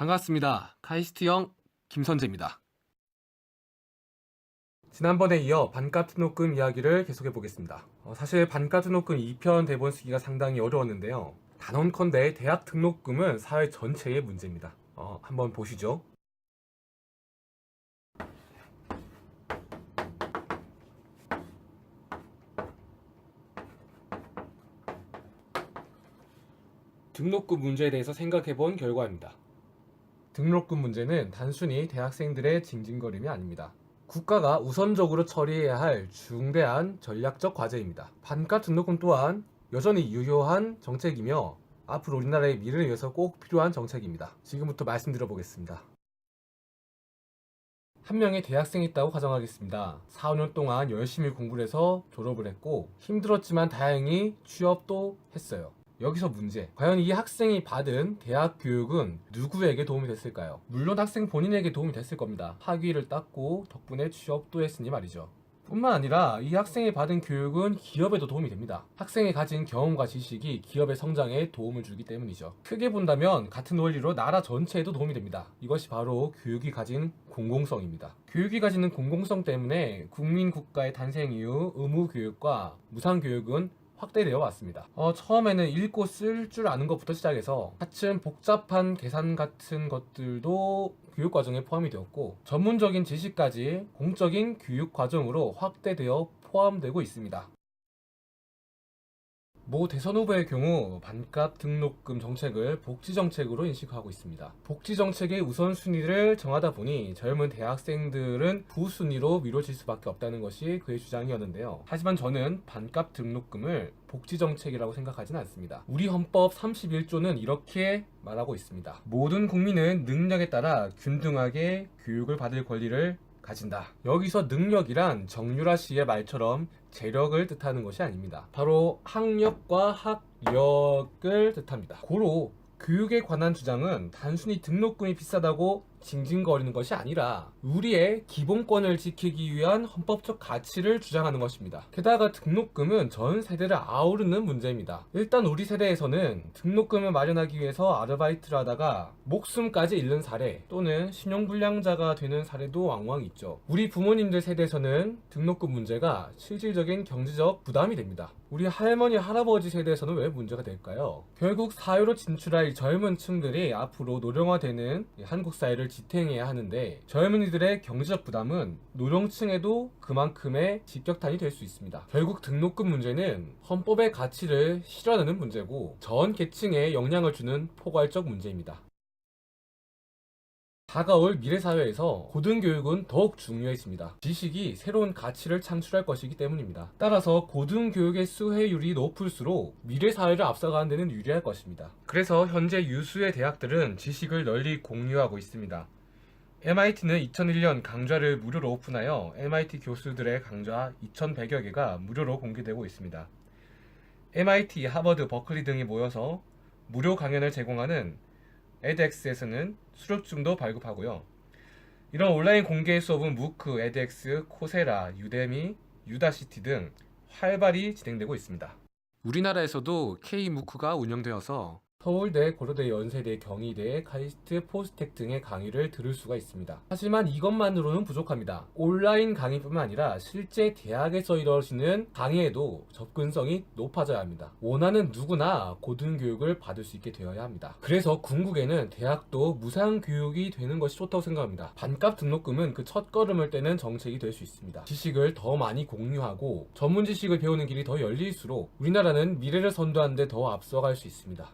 반갑습니다. 카이스트형 김선재입니다. 지난번에 이어 반값 등록금 이야기를 계속해 보겠습니다. 사실 반값 등록금 2편 대본 쓰기가 상당히 어려웠는데요. 단언컨대 대학 등록금은 사회 전체의 문제입니다. 한번 보시죠. 등록금 문제에 대해서 생각해 본 결과입니다. 등록금 문제는 단순히 대학생들의 징징거림이 아닙니다. 국가가 우선적으로 처리해야 할 중대한 전략적 과제입니다. 반값 등록금 또한 여전히 유효한 정책이며 앞으로 우리나라의 미래를 위해서 꼭 필요한 정책입니다. 지금부터 말씀드려 보겠습니다. 한 명의 대학생이 있다고 가정하겠습니다. 4, 5년 동안 열심히 공부를 해서 졸업을 했고 힘들었지만 다행히 취업도 했어요. 여기서 문제. 과연 이 학생이 받은 대학 교육은 누구에게 도움이 됐을까요? 물론 학생 본인에게 도움이 됐을 겁니다. 학위를 땄고 덕분에 취업도 했으니 말이죠. 뿐만 아니라 이 학생이 받은 교육은 기업에도 도움이 됩니다. 학생이 가진 경험과 지식이 기업의 성장에 도움을 주기 때문이죠. 크게 본다면 같은 원리로 나라 전체에도 도움이 됩니다. 이것이 바로 교육이 가진 공공성입니다. 교육이 가지는 공공성 때문에 국민 국가의 탄생 이후 의무 교육과 무상 교육은 확대되어 왔습니다. 처음에는 읽고 쓸 줄 아는 것부터 시작해서 차츰 복잡한 계산 같은 것들도 교육 과정에 포함이 되었고 전문적인 지식까지 공적인 교육 과정으로 확대되어 포함되고 있습니다. 모 대선 후보의 경우 반값 등록금 정책을 복지정책으로 인식하고 있습니다. 복지정책의 우선순위를 정하다 보니 젊은 대학생들은 부순위로 미뤄질 수밖에 없다는 것이 그의 주장이었는데요. 하지만 저는 반값 등록금을 복지정책이라고 생각하진 않습니다. 우리 헌법 31조는 이렇게 말하고 있습니다. 모든 국민은 능력에 따라 균등하게 교육을 받을 권리를 가진다. 여기서 능력이란 정유라 씨의 말처럼 재력을 뜻하는 것이 아닙니다. 바로 학력과 학력을 뜻합니다. 고로 교육에 관한 주장은 단순히 등록금이 비싸다고 징징거리는 것이 아니라 우리의 기본권을 지키기 위한 헌법적 가치를 주장하는 것입니다. 게다가 등록금은 전 세대를 아우르는 문제입니다. 일단 우리 세대에서는 등록금을 마련하기 위해서 아르바이트를 하다가 목숨까지 잃는 사례 또는 신용불량자가 되는 사례도 왕왕 있죠. 우리 부모님들 세대에서는 등록금 문제가 실질적인 경제적 부담이 됩니다. 우리 할머니, 할아버지 세대에서는 왜 문제가 될까요? 결국 사회로 진출할 젊은 층들이 앞으로 노령화되는 한국 사회를 지탱해야 하는데 젊은이들의 경제적 부담은 노령층에도 그만큼의 직격탄이 될 수 있습니다. 결국 등록금 문제는 헌법의 가치를 실현하는 문제고 전 계층에 영향을 주는 포괄적 문제입니다. 다가올 미래사회에서 고등교육은 더욱 중요해집니다. 지식이 새로운 가치를 창출할 것이기 때문입니다. 따라서 고등교육의 수혜율이 높을수록 미래사회를 앞서가는 데는 유리할 것입니다. 그래서 현재 유수의 대학들은 지식을 널리 공유하고 있습니다. MIT는 2001년 강좌를 무료로 오픈하여 MIT 교수들의 강좌 2100여 개가 무료로 공개되고 있습니다. MIT, 하버드, 버클리 등이 모여서 무료 강연을 제공하는 edX에서는 수료증도 발급하고요. 이런 온라인 공개 수업은 무크, edX, 코세라, 유데미, 유다시티 등 활발히 진행되고 있습니다. 우리나라에서도 K무크가 운영되어서 서울대, 고려대, 연세대, 경희대, 카이스트, 포스텍 등의 강의를 들을 수가 있습니다. 하지만 이것만으로는 부족합니다. 온라인 강의뿐만 아니라 실제 대학에서 이루어지는 강의에도 접근성이 높아져야 합니다. 원하는 누구나 고등교육을 받을 수 있게 되어야 합니다. 그래서 궁극에는 대학도 무상교육이 되는 것이 좋다고 생각합니다. 반값 등록금은 그 첫걸음을 떼는 정책이 될 수 있습니다. 지식을 더 많이 공유하고 전문 지식을 배우는 길이 더 열릴수록 우리나라는 미래를 선도하는 데 더 앞서갈 수 있습니다.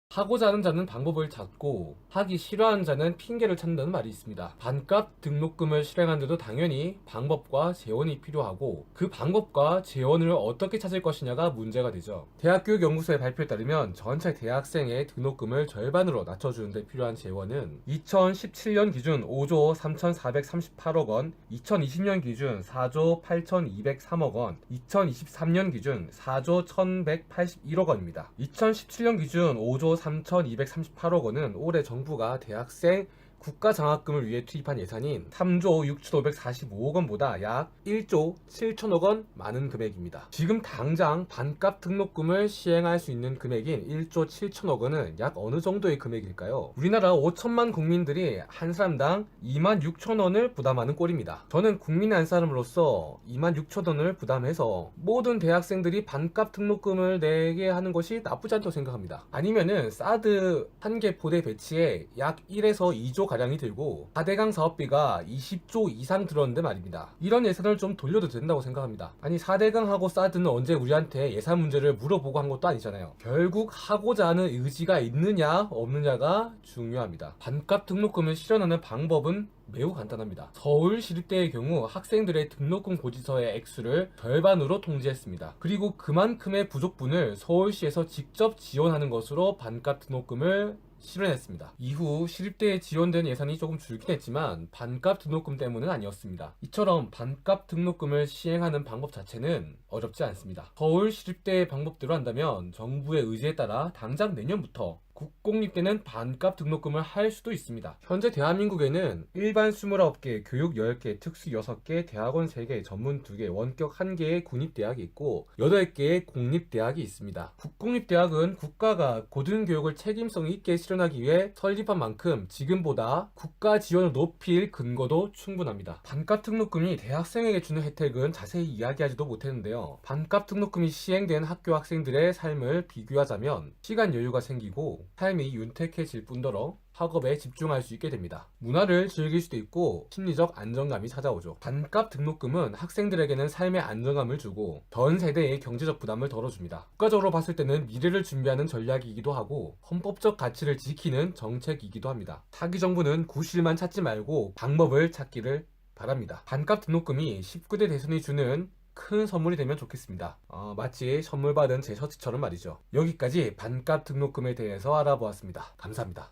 하고자 하는 자는 방법을 찾고 하기 싫어하는 자는 핑계를 찾는다는 말이 있습니다. 반값 등록금을 실행하는데도 당연히 방법과 재원이 필요하고 그 방법과 재원을 어떻게 찾을 것이냐가 문제가 되죠. 대학교육연구소의 발표에 따르면 전체 대학생의 등록금을 절반으로 낮춰주는 데 필요한 재원은 2017년 기준 5조 3,438억 원, 2020년 기준 4조 8,203억 원, 2023년 기준 4조 1,181억 원입니다. 2017년 기준 5조 3,238억 원은 올해 정부가 대학생 국가 장학금을 위해 투입한 예산인 3조 6,545억 원보다 약 1조 7천억 원 많은 금액입니다. 지금 당장 반값 등록금을 시행할 수 있는 금액인 1조 7천억 원은 약 어느 정도의 금액일까요? 우리나라 5천만 국민들이 한 사람당 2만 6천 원을 부담하는 꼴입니다. 저는 국민의 한 사람으로서 2만 6천 원을 부담해서 모든 대학생들이 반값 등록금을 내게 하는 것이 나쁘지 않다고 생각합니다. 아니면은 사드 한 개 포대 배치에 약 1에서 2조 가량이 들고 4대강 사업비가 20조 이상 들었는데 말입니다. 이런 예산을 좀 돌려도 된다고 생각합니다. 아니 4대강하고 사드는 언제 우리한테 예산 문제를 물어보고 한 것도 아니잖아요. 결국 하고자 하는 의지가 있느냐 없느냐가 중요합니다. 반값 등록금을 실현하는 방법은 매우 간단합니다. 서울시립대의 경우 학생들의 등록금 고지서의 액수를 절반으로 통제했습니다. 그리고 그만큼의 부족분을 서울시에서 직접 지원하는 것으로 반값 등록금을 실현했습니다. 이후 시립대에 지원된 예산이 조금 줄긴 했지만 반값 등록금 때문은 아니었습니다. 이처럼 반값 등록금을 시행하는 방법 자체는 어렵지 않습니다. 서울시립대의 방법대로 한다면 정부의 의지에 따라 당장 내년부터 국공립대는 반값 등록금을 할 수도 있습니다. 현재 대한민국에는 일반 29개, 교육 10개, 특수 6개, 대학원 3개, 전문 2개, 원격 1개의 군립대학이 있고 8개의 공립대학이 있습니다. 국공립대학은 국가가 고등교육을 책임성 있게 실현하기 위해 설립한 만큼 지금보다 국가 지원을 높일 근거도 충분합니다. 반값 등록금이 대학생에게 주는 혜택은 자세히 이야기하지도 못했는데요. 반값 등록금이 시행된 학교 학생들의 삶을 비교하자면 시간 여유가 생기고 삶이 윤택해질 뿐더러 학업에 집중할 수 있게 됩니다. 문화를 즐길 수도 있고 심리적 안정감이 찾아오죠. 반값 등록금은 학생들에게는 삶의 안정감을 주고 전 세대의 경제적 부담을 덜어줍니다. 국가적으로 봤을 때는 미래를 준비하는 전략이기도 하고 헌법적 가치를 지키는 정책이기도 합니다. 차기 정부는 구실만 찾지 말고 방법을 찾기를 바랍니다. 반값 등록금이 19대 대선이 주는 큰 선물이 되면 좋겠습니다. 마치 선물 받은 제 셔츠처럼 말이죠. 여기까지 반값 등록금에 대해서 알아보았습니다. 감사합니다.